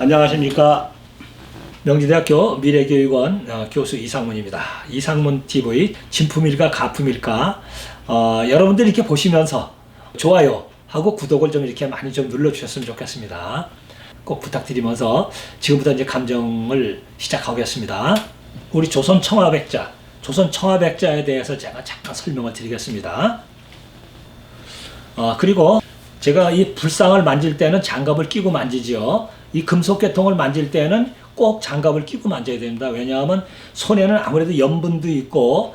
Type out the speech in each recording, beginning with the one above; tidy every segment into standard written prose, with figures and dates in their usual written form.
안녕하십니까. 명지대학교 미래교육원 교수 이상문입니다. 이상문TV 진품일까 가품일까 여러분들이 이렇게 보시면서 좋아요 하고 구독을 좀 이렇게 많이 좀 눌러주셨으면 좋겠습니다. 꼭 부탁드리면서 지금부터 이제 감정을 시작하겠습니다. 우리 조선 청화백자에 대해서 제가 잠깐 설명을 드리겠습니다. 그리고 제가 이 불상을 만질 때는 장갑을 끼고 만지죠. 이 금속계통을 만질 때는 꼭 장갑을 끼고 만져야 됩니다. 왜냐하면 손에는 아무래도 염분도 있고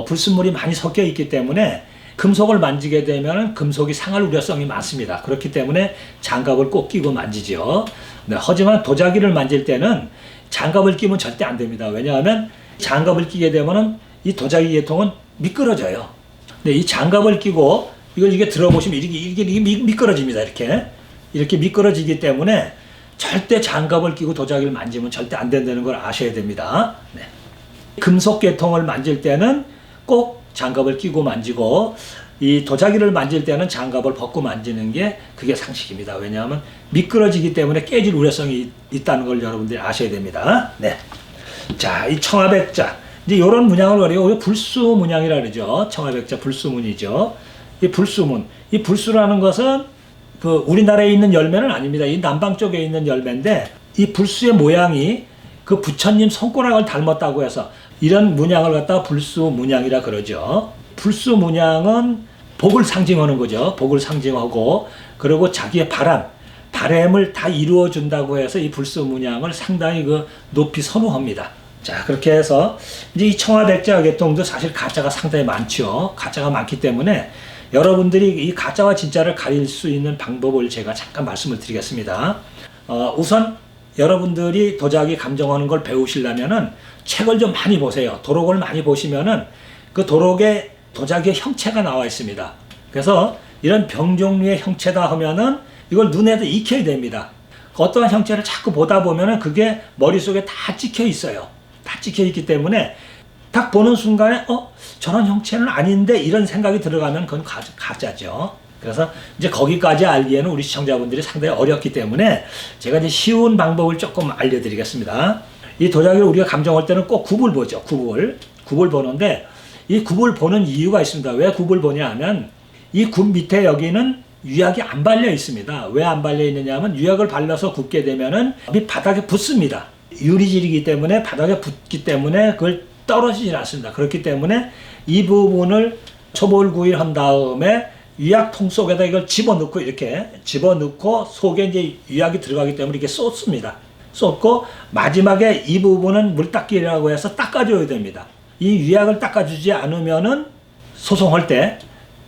불순물이 많이 섞여 있기 때문에 금속을 만지게 되면 금속이 상할 우려성이 많습니다. 그렇기 때문에 장갑을 꼭 끼고 만지죠. 네, 하지만 도자기를 만질 때는 장갑을 끼면 절대 안 됩니다. 왜냐하면 장갑을 끼게 되면 이 도자기 계통은 미끄러져요. 네, 이 장갑을 끼고 이게 들어보시면 이게 미끄러집니다. 이렇게 미끄러지기 때문에 절대 장갑을 끼고 도자기를 만지면 절대 안 된다는 걸 아셔야 됩니다. 네. 금속 계통을 만질 때는 꼭 장갑을 끼고 만지고 이 도자기를 만질 때는 장갑을 벗고 만지는 게 그게 상식입니다. 왜냐하면 미끄러지기 때문에 깨질 우려성이 있다는 걸 여러분들이 아셔야 됩니다. 네. 자, 이 청화백자 이제 이런 문양을 우리가 불수 문양이라 그러죠. 청화백자 불수문이죠. 이 불수라는 것은 그 우리나라에 있는 열매는 아닙니다. 이 남방 쪽에 있는 열매인데 이 불수의 모양이 그 부처님 손가락을 닮았다고 해서 이런 문양을 갖다가 불수 문양이라 그러죠. 불수 문양은 복을 상징하는 거죠. 복을 상징하고 그리고 자기의 바람을 다 이루어 준다고 해서 이 불수 문양을 상당히 높이 선호합니다. 자, 그렇게 해서 이제 이 청화백자 계통도 사실 가짜가 상당히 많죠. 가짜가 많기 때문에 여러분들이 이 가짜와 진짜를 가릴 수 있는 방법을 제가 잠깐 말씀을 드리겠습니다. 우선 여러분들이 도자기 감정하는 걸 배우시려면은 책을 좀 많이 보세요. 도록을 많이 보시면은 그 도록에 도자기의 형체가 나와 있습니다. 그래서 이런 병 종류의 형체다 하면은 이걸 눈에도 익혀야 됩니다. 어떠한 형체를 자꾸 보다 보면은 그게 머릿속에 다 찍혀 있어요. 다 찍혀 있기 때문에 딱 보는 순간에 저런 형체는 아닌데 이런 생각이 들어가면 그건 가짜죠. 그래서 이제 거기까지 알기에는 우리 시청자분들이 상당히 어렵기 때문에 제가 이제 쉬운 방법을 조금 알려드리겠습니다. 이 도자기를 우리가 감정할 때는 꼭 굽을 보죠. 굽을 보는데 이 굽을 보는 이유가 있습니다. 왜 굽을 보냐 하면 이 굽 밑에 여기는 유약이 안 발려 있습니다. 왜 안 발려 있느냐 하면 유약을 발라서 굽게 되면은 바닥에 붙습니다. 유리질이기 때문에 바닥에 붙기 때문에 그걸 떨어지질 않습니다. 그렇기 때문에 이 부분을 초벌구이를 한 다음에 유약통 속에다 이걸 집어넣고 속에 이제 유약이 들어가기 때문에 이렇게 쏟습니다. 쏟고 마지막에 이 부분은 물닦기라고 해서 닦아줘야 됩니다. 이 유약을 닦아주지 않으면은 소송할 때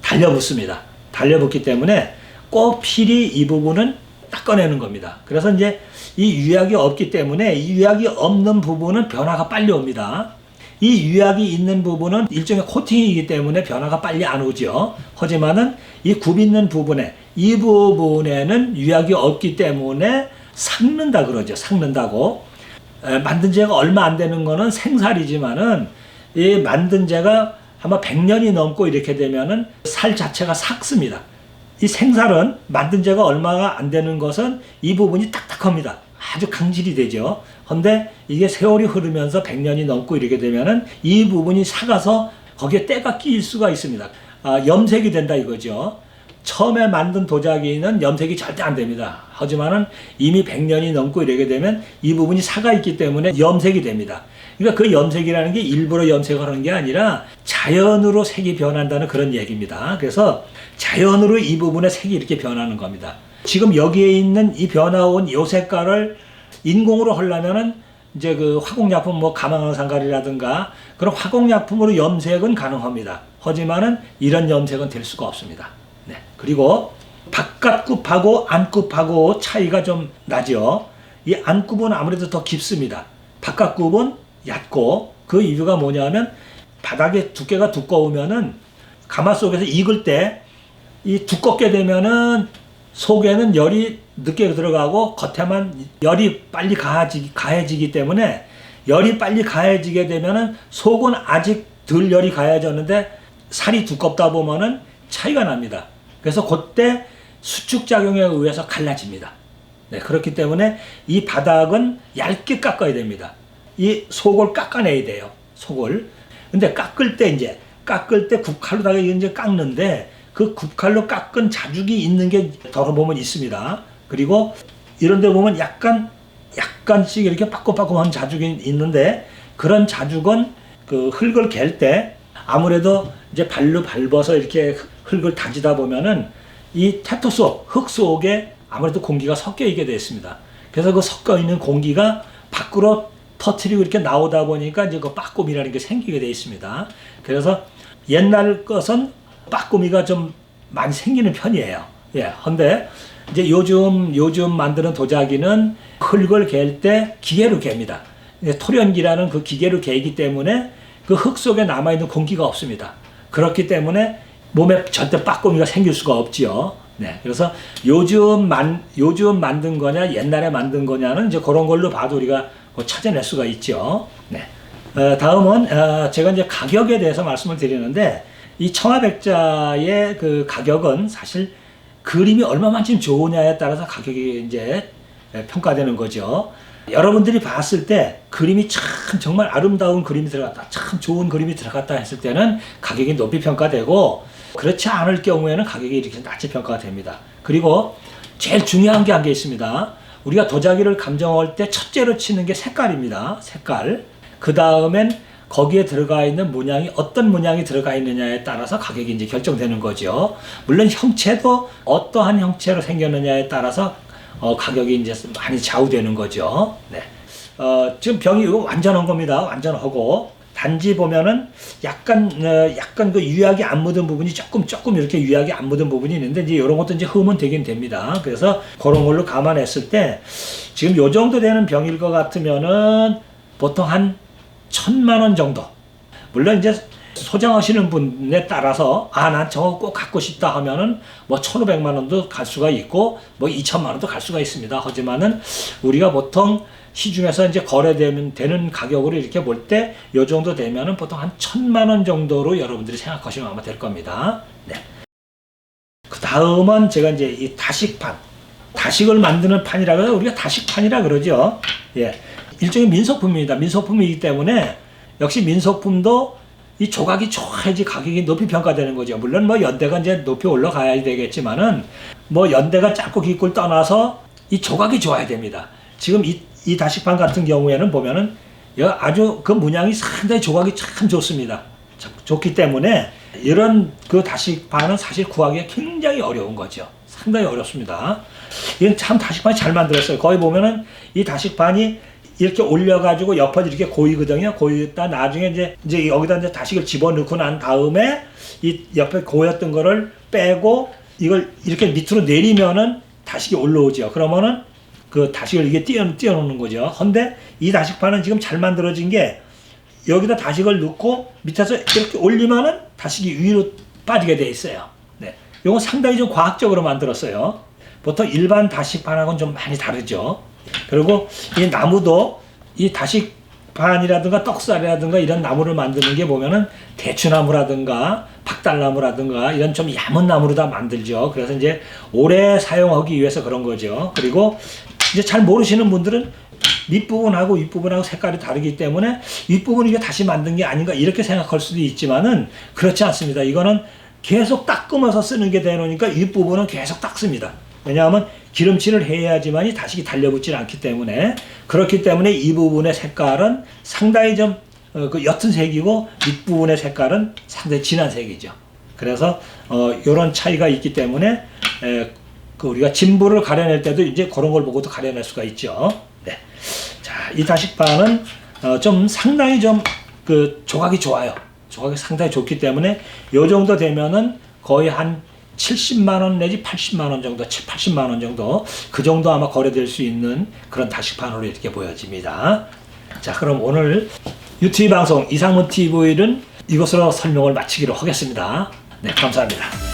달려붙습니다. 달려붙기 때문에 꼭 필히 이 부분은 닦아내는 겁니다. 그래서 이제 이 유약이 없기 때문에 이 유약이 없는 부분은 변화가 빨리 옵니다. 이 유약이 있는 부분은 일종의 코팅이기 때문에 변화가 빨리 안 오죠. 하지만은 이 굽 있는 부분에 이 부분에는 유약이 없기 때문에 삭는다 그러죠. 삭는다고. 만든 지가 얼마 안 되는 거는 생살이지만은 이 만든 지가 아마 100년이 넘고 이렇게 되면은 살 자체가 삭습니다. 이 생살은 만든 지가 얼마가 안 되는 것은 이 부분이 딱딱합니다. 아주 강질이 되죠. 근데 이게 세월이 흐르면서 100년이 넘고 이렇게 되면은 이 부분이 삭아서 거기에 때가 끼일 수가 있습니다. 염색이 된다 이거죠. 처음에 만든 도자기는 염색이 절대 안 됩니다. 하지만은 이미 100년이 넘고 이렇게 되면 이 부분이 삭아 있기 때문에 염색이 됩니다. 그러니까 그 염색이라는 게 일부러 염색을 하는 게 아니라 자연으로 색이 변한다는 그런 얘기입니다. 그래서 자연으로 이 부분의 색이 이렇게 변하는 겁니다. 지금 여기에 있는 이 변화온 요 색깔을 인공으로 하려면은 이제 그 화공약품 가망상갈이라든가 그런 화공약품으로 염색은 가능합니다. 하지만은 이런 염색은 될 수가 없습니다. 네. 그리고 바깥굽하고 안굽하고 차이가 좀 나죠. 이 안굽은 아무래도 더 깊습니다. 바깥굽은 얕고 그 이유가 뭐냐면 바닥에 두께가 두꺼우면은 가마 속에서 익을 때 이 두껍게 되면은 속에는 열이 늦게 들어가고 겉에만 열이 빨리 가해지기 때문에 열이 빨리 가해지게 되면은 속은 아직 덜 열이 가해졌는데 살이 두껍다 보면은 차이가 납니다. 그래서 그때 수축작용에 의해서 갈라집니다. 네, 그렇기 때문에 이 바닥은 얇게 깎아야 됩니다. 이 속을 깎아내야 돼요. 속을. 근데 깎을 때 국칼로다가 이제 깎는데 그 국칼로 깎은 자죽이 있는 게 덜어보면 있습니다. 그리고 이런 데 보면 약간씩 이렇게 빠꼼빠꼼한 자죽이 있는데 그런 자죽은 그 흙을 갤 때 아무래도 이제 발로 밟아서 이렇게 흙을 다지다 보면은 이 태토 속, 흙 속에 아무래도 공기가 섞여 있게 되어 있습니다. 그래서 그 섞여 있는 공기가 밖으로 터트리고 이렇게 나오다 보니까 이제 그 빠꼼이라는 게 생기게 되어 있습니다. 그래서 옛날 것은 빠꼼이가 좀 많이 생기는 편이에요. 예. 근데 이제 요즘 만드는 도자기는 흙을 갤 때 기계로 갭니다. 토련기라는 그 기계로 개기 때문에 그 흙 속에 남아있는 공기가 없습니다. 그렇기 때문에 몸에 절대 빠꼼이가 생길 수가 없지요. 네. 그래서 요즘 만든 거냐, 옛날에 만든 거냐는 이제 그런 걸로 봐도 우리가 찾아낼 수가 있죠. 네. 다음은, 제가 이제 가격에 대해서 말씀을 드리는데, 이 청아백자의 그 가격은 사실 그림이 얼마만큼 좋으냐에 따라서 가격이 이제 평가되는 거죠. 여러분들이 봤을 때 그림이 참 정말 아름다운 그림이 들어갔다, 참 좋은 그림이 들어갔다 했을 때는 가격이 높이 평가되고 그렇지 않을 경우에는 가격이 이렇게 낮게 평가가 됩니다. 그리고 제일 중요한 게 한 개 있습니다. 우리가 도자기를 감정할 때 첫째로 치는 게 색깔입니다. 색깔. 그 다음엔 거기에 들어가 있는 문양이 어떤 문양이 들어가 있느냐에 따라서 가격이 이제 결정되는 거죠. 물론 형체도 어떠한 형체로 생겼느냐에 따라서 가격이 이제 많이 좌우되는 거죠. 네. 지금 병이 완전한 겁니다. 완전하고. 단지 보면은 약간 그 유약이 안 묻은 부분이 조금 이렇게 유약이 안 묻은 부분이 있는데 이제 이런 것도 이제 흠은 되긴 됩니다. 그래서 그런 걸로 감안했을 때 지금 요 정도 되는 병일 것 같으면은 보통 한 1,000만 원 정도. 물론 이제 소장하시는 분에 따라서 난 저거 꼭 갖고 싶다 하면은 뭐 1,500만 원도 갈 수가 있고 뭐 2,000만 원도 갈 수가 있습니다. 하지만은 우리가 보통 시중에서 이제 되는 가격으로 이렇게 볼 때 요 정도 되면은 보통 한 1,000만 원 정도로 여러분들이 생각하시면 아마 될 겁니다. 네. 그 다음은 제가 이제 이 다식판. 다식을 만드는 판이라고 해서 우리가 다식판이라 그러죠. 예. 일종의 민속품입니다. 민속품이기 때문에 역시 민속품도 이 조각이 좋아야지 가격이 높이 평가되는 거죠. 물론 뭐 연대가 이제 높이 올라가야 되겠지만은 뭐 연대가 짧고 깊고를 떠나서 이 조각이 좋아야 됩니다. 지금 이 다식판 같은 경우에는 보면은 아주 그 문양이 상당히 조각이 참 좋습니다. 좋기 때문에 이런 그 다식판은 사실 구하기가 굉장히 어려운 거죠. 상당히 어렵습니다. 이건 참 다식판이 잘 만들었어요. 거기 보면은 이 다식판이 이렇게 올려가지고 옆에 이렇게 고이거든요. 고이다 나중에 이제 여기다 이제 다식을 집어넣고 난 다음에 이 옆에 고였던 거를 빼고 이걸 이렇게 밑으로 내리면은 다식이 올라오죠. 그러면은 그 다식을 이게 띄워놓는 거죠. 근데 이 다식판은 지금 잘 만들어진 게 여기다 다식을 넣고 밑에서 이렇게 올리면은 다식이 위로 빠지게 돼 있어요. 네. 이건 상당히 좀 과학적으로 만들었어요. 보통 일반 다식판하고는 좀 많이 다르죠. 그리고 이 나무도 이 다식판이라든가 떡살이라든가 이런 나무를 만드는 게 보면은 대추나무라든가 박달나무라든가 이런 좀 얇은 나무로 다 만들죠. 그래서 이제 오래 사용하기 위해서 그런 거죠. 그리고 이제 잘 모르시는 분들은 밑부분하고 윗부분하고 색깔이 다르기 때문에 윗부분 이게 다시 만든 게 아닌가 이렇게 생각할 수도 있지만은 그렇지 않습니다. 이거는 계속 닦으면서 쓰는 게 되니까 윗부분은 계속 닦습니다. 왜냐하면 기름칠을 해야지만이 다시기 달려붙지 않기 때문에 그렇기 때문에 이 부분의 색깔은 상당히 좀 그 옅은 색이고 밑부분의 색깔은 상당히 진한 색이죠. 그래서 이런 차이가 있기 때문에 그 우리가 진부를 가려낼 때도 이제 그런 걸 보고도 가려낼 수가 있죠. 네. 자, 이 다식판은 좀 상당히 좀 그 조각이 좋아요. 조각이 상당히 좋기 때문에 요 정도 되면은 거의 한 70만 원 내지 80만 원 정도, 80만 원 정도 그 정도 아마 거래될 수 있는 그런 다식판으로 이렇게 보여집니다. 자, 그럼 오늘 유튜브 방송 이상문 TV는 이것으로 설명을 마치기로 하겠습니다. 네, 감사합니다.